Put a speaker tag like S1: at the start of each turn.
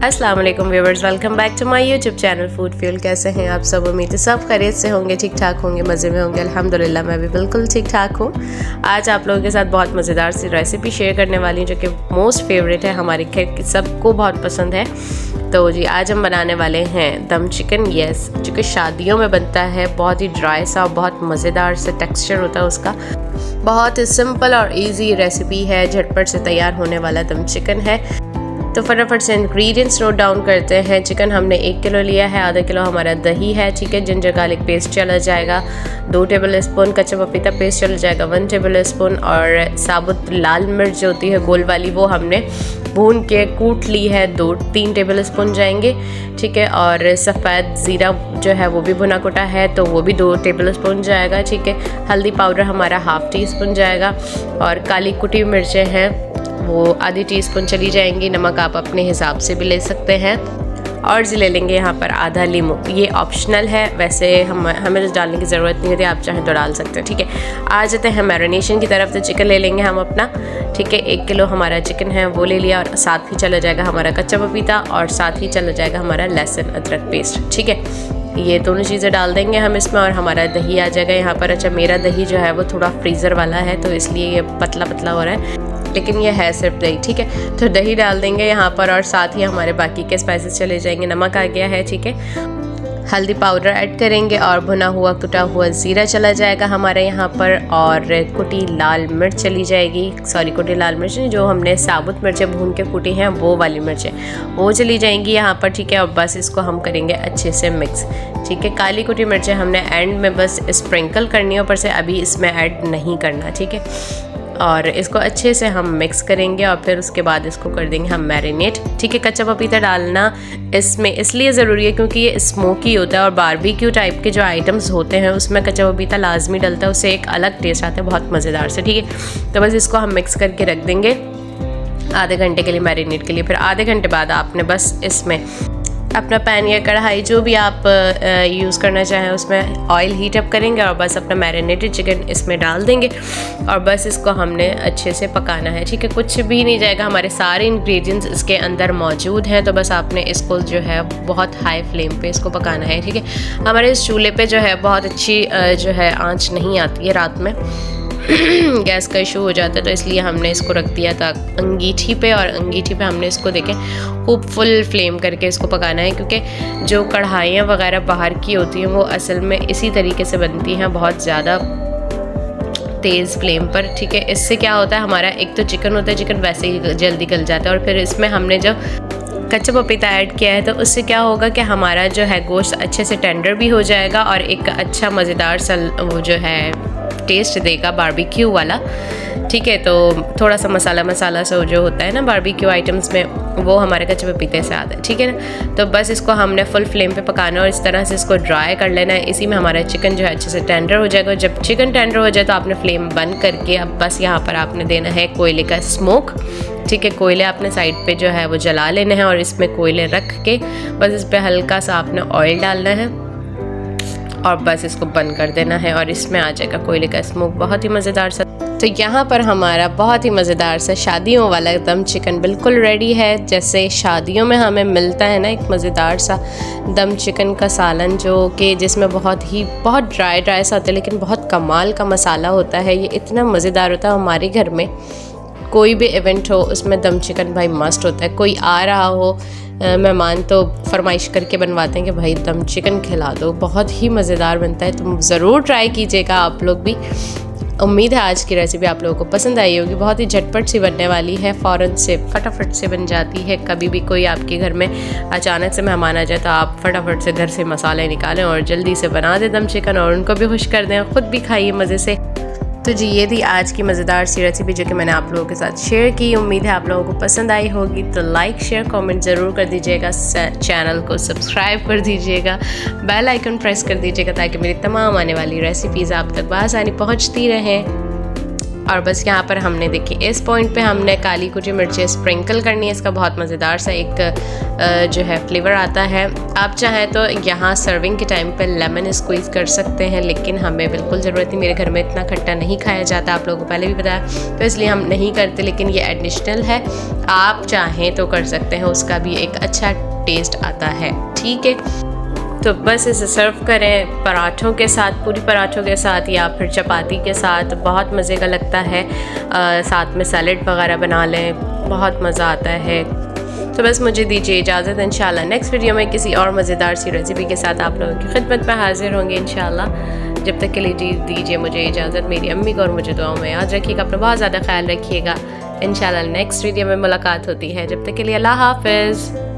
S1: अस्सलाम वालेकुम viewers, welcome back to my YouTube channel food fuel. कैसे हैं आप सब? उम्मीद है सब खैरियत से होंगे, ठीक ठाक होंगे, मज़े में होंगे। अल्हम्दुलिल्लाह मैं भी बिल्कुल ठीक ठाक हूँ। आज आप लोगों के साथ बहुत मज़ेदार सी रेसिपी शेयर करने वाली हूँ जो कि मोस्ट फेवरेट है, हमारे घर की सबको बहुत पसंद है। तो जी आज हम बनाने वाले हैं दम चिकन, यस, जो कि शादियों में बनता है। बहुत ही ड्राई सा और बहुत मज़ेदार सा टेक्सचर होता है उसका। बहुत ही सिंपल और इजी रेसिपी है, झटपट से तैयार होने वाला दम चिकन है। तो फटाफट से इंग्रेडिएंट्स नोट डाउन करते हैं। चिकन हमने 1 किलो लिया है, आधा किलो हमारा दही है, ठीक है। जिंजर गार्लिक पेस्ट चला जाएगा 2 टेबल स्पून, कच्चा पपीता पेस्ट चला जाएगा 1 टेबल स्पून, और साबुत लाल मिर्च जो होती है गोल वाली वो हमने भून के कूट ली है 2-3 टेबल स्पून जाएंगे, ठीक है। और सफ़ेद ज़ीरा जो है वो भी भुना कुटा है तो वो भी 2 टेबल स्पून जाएगा, ठीक है। हल्दी पाउडर हमारा ½ टीस्पून जाएगा, और काली कुटी मिर्चें हैं वो आधी टीस्पून चली जाएंगी। नमक आप अपने हिसाब से भी ले सकते हैं। और जी ले लेंगे यहाँ पर आधा लीमू, ये ऑप्शनल है, वैसे हमें तो डालने की ज़रूरत नहीं होती, आप चाहें तो डाल सकते हैं, ठीक है। आ जाते हैं मैरिनेशन की तरफ। तो चिकन ले लेंगे हम अपना, ठीक है। 1 किलो हमारा चिकन है वो ले लिया, और साथ ही चला जाएगा हमारा कच्चा पपीता, और साथ ही चला जाएगा हमारा लहसुन अदरक पेस्ट, ठीक है। ये दोनों चीज़ें डाल देंगे हम इसमें, और हमारा दही आ जाएगा यहाँ पर। अच्छा, मेरा दही जो है वो थोड़ा फ्रीज़र वाला है तो इसलिए ये पतला पतला हो रहा है, लेकिन ये है सिर्फ दही, ठीक है। तो दही डाल देंगे यहाँ पर, और साथ ही हमारे बाकी के स्पाइसेस चले जाएंगे। नमक आ गया है, ठीक है। हल्दी पाउडर ऐड करेंगे, और भुना हुआ कुटा हुआ ज़ीरा चला जाएगा हमारे यहाँ पर, और कुटी लाल मिर्च चली जाएगी। सॉरी, कुटी लाल मिर्च नहीं, जो हमने साबुत मिर्चें भून के कुटी हैं वो वाली मिर्चें वो चली जाएंगी यहाँ पर, ठीक है। और बस इसको हम करेंगे अच्छे से मिक्स, ठीक है। काली कुटी मिर्चें हमने एंड में बस स्प्रिंकल करनी है ऊपर से, अभी इसमें ऐड नहीं करना, ठीक है। और इसको अच्छे से हम मिक्स करेंगे, और फिर उसके बाद इसको कर देंगे हम मैरिनेट, ठीक है। कच्चा पपीता डालना इसमें इसलिए ज़रूरी है क्योंकि ये स्मोकी होता है, और बारबेक्यू टाइप के जो आइटम्स होते हैं उसमें कच्चा पपीता लाजमी डलता है, उससे एक अलग टेस्ट आता है, बहुत मज़ेदार से, ठीक है। तो बस इसको हम मिक्स करके रख देंगे आधे घंटे के लिए मैरिनेट के लिए। फिर आधे घंटे बाद आपने बस इसमें अपना पैन या कढ़ाई जो भी आप यूज़ करना चाहें उसमें ऑयल हीट अप करेंगे, और बस अपना मैरिनेटेड चिकन इसमें डाल देंगे, और बस इसको हमने अच्छे से पकाना है, ठीक है। कुछ भी नहीं जाएगा, हमारे सारे इंग्रेडिएंट्स इसके अंदर मौजूद हैं। तो बस आपने इसको जो है बहुत हाई फ्लेम पे इसको पकाना है, ठीक है। हमारे इस चूल्हे पे जो है बहुत अच्छी जो है आँच नहीं आती है रात में गैस का इशू हो जाता है, तो इसलिए हमने इसको रख दिया था अंगीठी पे, और अंगीठी पे हमने इसको देखें खूब फुल फ्लेम करके इसको पकाना है, क्योंकि जो कढ़ाइयाँ वगैरह बाहर की होती हैं वो असल में इसी तरीके से बनती हैं, बहुत ज़्यादा तेज़ फ्लेम पर, ठीक है। इससे क्या होता है, हमारा एक तो चिकन होता है, चिकन वैसे ही जल्दी गल जाता है, और फिर इसमें हमने जब कच्चा पपीता ऐड किया है तो उससे क्या होगा कि हमारा जो है गोश्त अच्छे से टेंडर भी हो जाएगा, और एक अच्छा मज़ेदार सा वो जो है टेस्ट देगा बारबेक्यू वाला, ठीक है। तो थोड़ा सा मसाला सा जो होता है ना बारबेक्यू आइटम्स में, वो हमारे कच्चे पपीते से आता है, ठीक है ना। तो बस इसको हमने फुल फ्लेम पे पकाना, और इस तरह से इसको ड्राई कर लेना है। इसी में हमारा चिकन जो है अच्छे से टेंडर हो जाएगा। जब चिकन टेंडर हो जाए तो आपने फ्लेम बंद करके अब बस यहाँ पर आपने देना है कोयले का स्मोक, ठीक है। कोयले आपने साइड पे जो है वो जला लेने हैं, और इसमें कोयले रख के बस इस पर हल्का सा आपने ऑयल डालना है, और बस इसको बंद कर देना है, और इसमें आ जाएगा कोयले का स्मोक, बहुत ही मज़ेदार सा। तो यहाँ पर हमारा बहुत ही मज़ेदार सा शादियों वाला दम चिकन बिल्कुल रेडी है। जैसे शादियों में हमें मिलता है ना एक मज़ेदार सा दम चिकन का सालन, जो कि जिसमें बहुत ड्राई सा होता है, लेकिन बहुत कमाल का मसाला होता है। ये इतना मज़ेदार होता है। हमारे घर में कोई भी इवेंट हो उसमें दम चिकन भाई मस्ट होता है। कोई आ रहा हो मेहमान तो फरमाइश करके बनवाते हैं कि भाई दम चिकन खिला दो, बहुत ही मज़ेदार बनता है। तो ज़रूर ट्राई कीजिएगा आप लोग भी। उम्मीद है आज की रेसिपी आप लोगों को पसंद आई होगी। बहुत ही झटपट सी बनने वाली है, फ़ौरन से फटाफट से बन जाती है। कभी भी कोई आपके घर में अचानक से मेहमान आ जाए तो आप फटाफट से घर से मसाले निकालें और जल्दी से बना दें दम चिकन, और उनको भी खुश कर दें, ख़ुद भी खाइए मज़े से। तो जी ये थी आज की मज़ेदार सी रेसिपी जो कि मैंने आप लोगों के साथ शेयर की। उम्मीद है आप लोगों को पसंद आई होगी। तो लाइक शेयर कमेंट ज़रूर कर दीजिएगा, चैनल को सब्सक्राइब कर दीजिएगा, बेल आइकन प्रेस कर दीजिएगा ताकि मेरी तमाम आने वाली रेसिपीज़ आप तक बआसानी पहुंचती रहें। और बस यहाँ पर हमने देखिए इस पॉइंट पे हमने काली कुटी मिर्चें स्प्रिंकल करनी है। इसका बहुत मज़ेदार सा एक जो है फ्लेवर आता है। आप चाहें तो यहाँ सर्विंग के टाइम पे लेमन स्क्वीज़ कर सकते हैं, लेकिन हमें बिल्कुल ज़रूरत नहीं। मेरे घर में इतना खट्टा नहीं खाया जाता, आप लोगों को पहले भी बताया, तो इसलिए हम नहीं करते, लेकिन ये एडिशनल है। आप चाहें तो कर सकते हैं, उसका भी एक अच्छा टेस्ट आता है। ठीक है, तो बस इसे सर्व करें पराठों के साथ, पूरी पराठों के साथ या फिर चपाती के साथ, बहुत मज़े का लगता है। साथ में सैलेड वगैरह बना लें, बहुत मज़ा आता है। तो बस मुझे दीजिए इजाज़त, इंशाल्लाह नेक्स्ट वीडियो में किसी और मज़ेदार सी रेसिपी के साथ आप लोगों की खिदमत में हाजिर होंगे इंशाल्लाह। जब तक के लिए दीजिए मुझे इजाज़त, मेरी अम्मी को और मुझे दुआओं में याद रखिएगा, अपना बहुत ज़्यादा ख्याल रखिएगा। इंशाल्लाह नेक्स्ट वीडियो में मुलाकात होती है, जब तक के लिए अल्लाह हाफ़िज़।